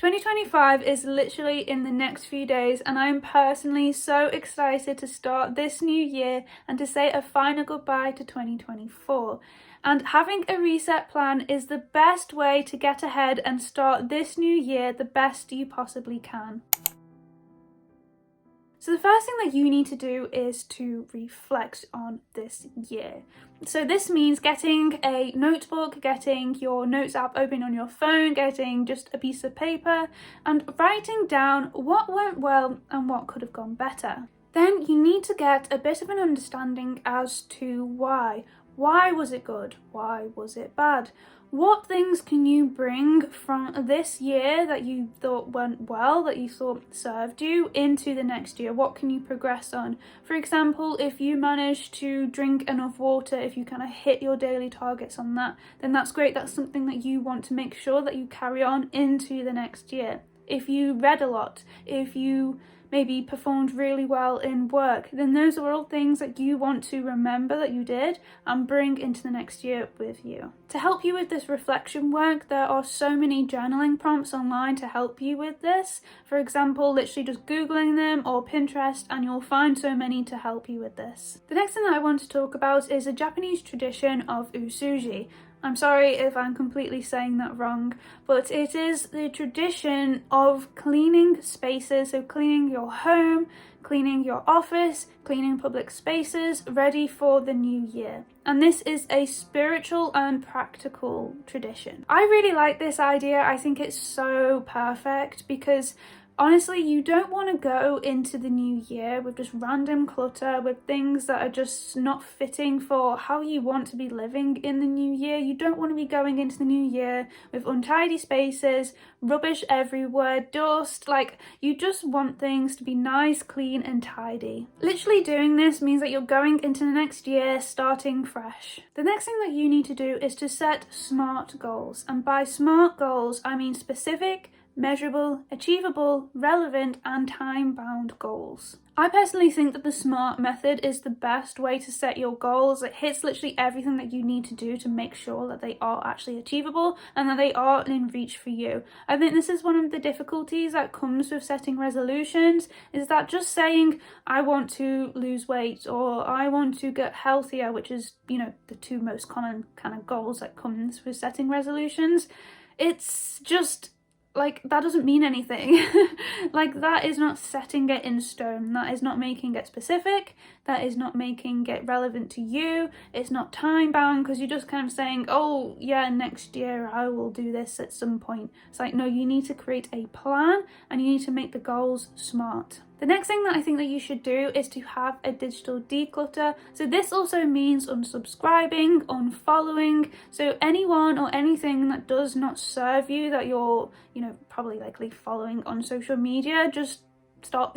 2025 is literally in the next few days, and I am personally so excited to start this new year and to say a final goodbye to 2024. And having a reset plan is the best way to get ahead and start this new year the best you possibly can. So the first thing that you need to do is to reflect on this year. So this means getting a notebook, getting your notes app open on your phone, getting just a piece of paper and writing down what went well and what could have gone better. Then you need to get a bit of an understanding as to why. Why was it good? Why was it bad? What things can you bring from this year that you thought went well, that you thought served you, into the next year? What can you progress on? For example, if you manage to drink enough water, if you kind of hit your daily targets on that, then that's great. That's something that you want to make sure that you carry on into the next year. If you read a lot, if you maybe performed really well in work, then those are all things that you want to remember that you did and bring into the next year with you. To help you with this reflection work, there are so many journaling prompts online to help you with this. For example, literally just Googling them or Pinterest, and you'll find so many to help you with this. The next thing that I want to talk about is a Japanese tradition of usuji. I'm sorry if I'm completely saying that wrong, but it is the tradition of cleaning spaces, so cleaning your home, cleaning your office, cleaning public spaces, ready for the new year. And this is a spiritual and practical tradition. I really like this idea. I think it's so perfect because honestly, you don't want to go into the new year with just random clutter, with things that are just not fitting for how you want to be living in the new year. You don't want to be going into the new year with untidy spaces, rubbish everywhere, dust. Like, you just want things to be nice, clean and tidy. Literally doing this means that you're going into the next year starting fresh. The next thing that you need to do is to set SMART goals. And by SMART goals, I mean specific, measurable, achievable, relevant and time-bound goals. I personally think that the SMART method is the best way to set your goals. It hits literally everything that you need to do to make sure that they are actually achievable and that they are in reach for you. I think this is one of the difficulties that comes with setting resolutions, is that just saying I want to lose weight or I want to get healthier, which is, the two most common kind of goals that comes with setting resolutions, it's just like, that doesn't mean anything. Like, that is not setting it in stone. That is not making it specific. That is not making it relevant to you. It's not time bound because you're just kind of saying, oh yeah, next year I will do this at some point. It's like, no, you need to create a plan and you need to make the goals SMART. The next thing that I think that you should do is to have a digital declutter. So this also means unsubscribing, unfollowing. So anyone or anything that does not serve you, that you're, probably likely following on social media, just stop.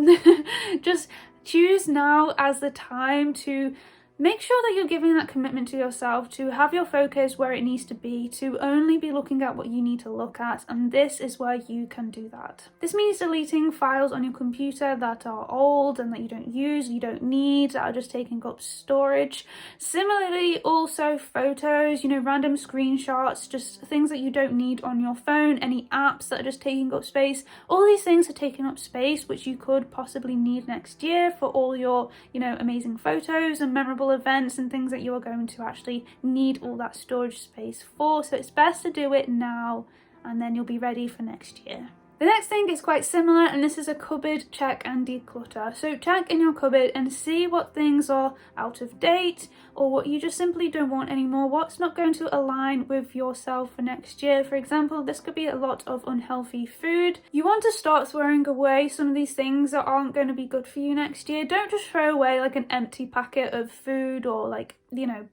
Just choose now as the time to make sure that you're giving that commitment to yourself, to have your focus where it needs to be, to only be looking at what you need to look at, and this is where you can do that. This means deleting files on your computer that are old and that you don't use, you don't need, that are just taking up storage. Similarly, also photos, random screenshots, just things that you don't need on your phone, any apps that are just taking up space. All these things are taking up space, which you could possibly need next year for all your, amazing photos and memorable events and things that you are going to actually need all that storage space for. So it's best to do it now and then you'll be ready for next year. The next thing is quite similar, and this is a cupboard check and declutter. So check in your cupboard and see what things are out of date or what you just simply don't want anymore, what's not going to align with yourself for next year. For example, this could be a lot of unhealthy food. You want to start throwing away some of these things that aren't going to be good for you next year. Don't just throw away like an empty packet of food or like,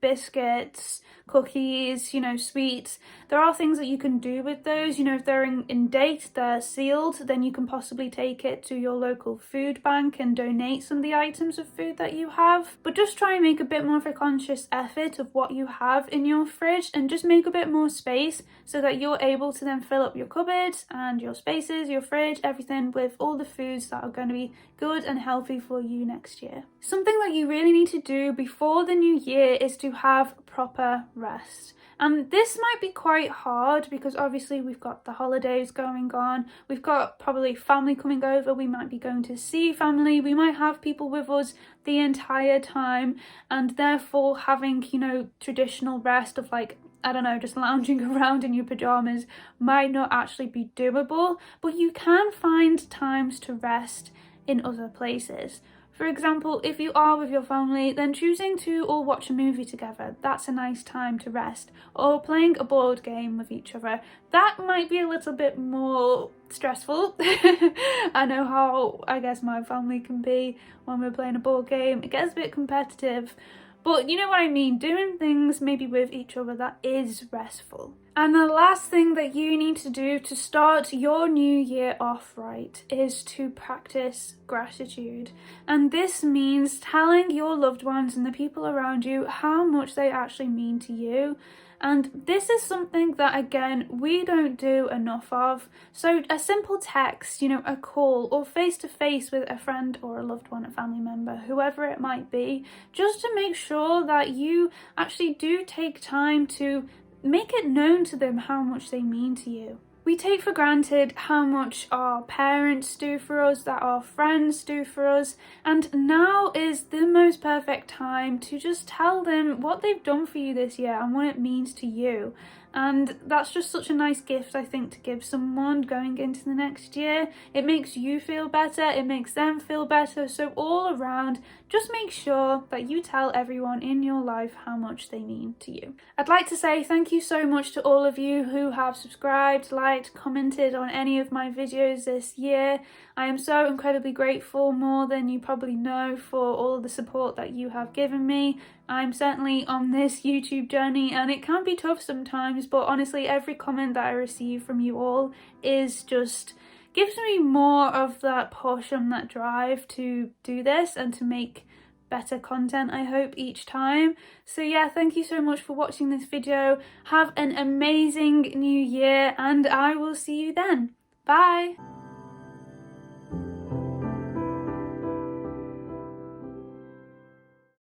biscuits, cookies, sweets. There are things that you can do with those. If they're in date, they're sealed, then you can possibly take it to your local food bank and donate some of the items of food that you have. But just try and make a bit more of a conscious effort of what you have in your fridge and just make a bit more space so that you're able to then fill up your cupboards and your spaces, your fridge, everything with all the foods that are going to be good and healthy for you next year. Something that you really need to do before the new year is to have proper rest. And this might be quite hard because obviously we've got the holidays going on, we've got probably family coming over, we might be going to see family, we might have people with us the entire time, and therefore having, you know, traditional rest of like, I don't know, just lounging around in your pajamas might not actually be doable, but you can find times to rest in other places. For example, if you are with your family, then choosing to all watch a movie together, that's a nice time to rest. Or playing a board game with each other, that might be a little bit more stressful. I know how, I guess, my family can be when we're playing a board game. It gets a bit competitive. But you know what I mean, doing things maybe with each other that is restful. And the last thing that you need to do to start your new year off right is to practice gratitude. And this means telling your loved ones and the people around you how much they actually mean to you. And this is something that, again, we don't do enough of. So a simple text, you know, a call, or face-to-face with a friend or a loved one, a family member, whoever it might be, just to make sure that you actually do take time to make it known to them how much they mean to you. We take for granted how much our parents do for us, that our friends do for us, and now is the most perfect time to just tell them what they've done for you this year and what it means to you. And that's just such a nice gift, I think, to give someone going into the next year. It makes you feel better, it makes them feel better, so all around, just make sure that you tell everyone in your life how much they mean to you. I'd like to say thank you so much to all of you who have subscribed, liked, commented on any of my videos this year. I am so incredibly grateful, more than you probably know, for all the support that you have given me. I'm certainly on this YouTube journey and it can be tough sometimes, but honestly every comment that I receive from you all is just gives me more of that push and that drive to do this and to make better content, I hope, each time. So yeah, thank you so much for watching this video. Have an amazing new year and I will see you then. Bye!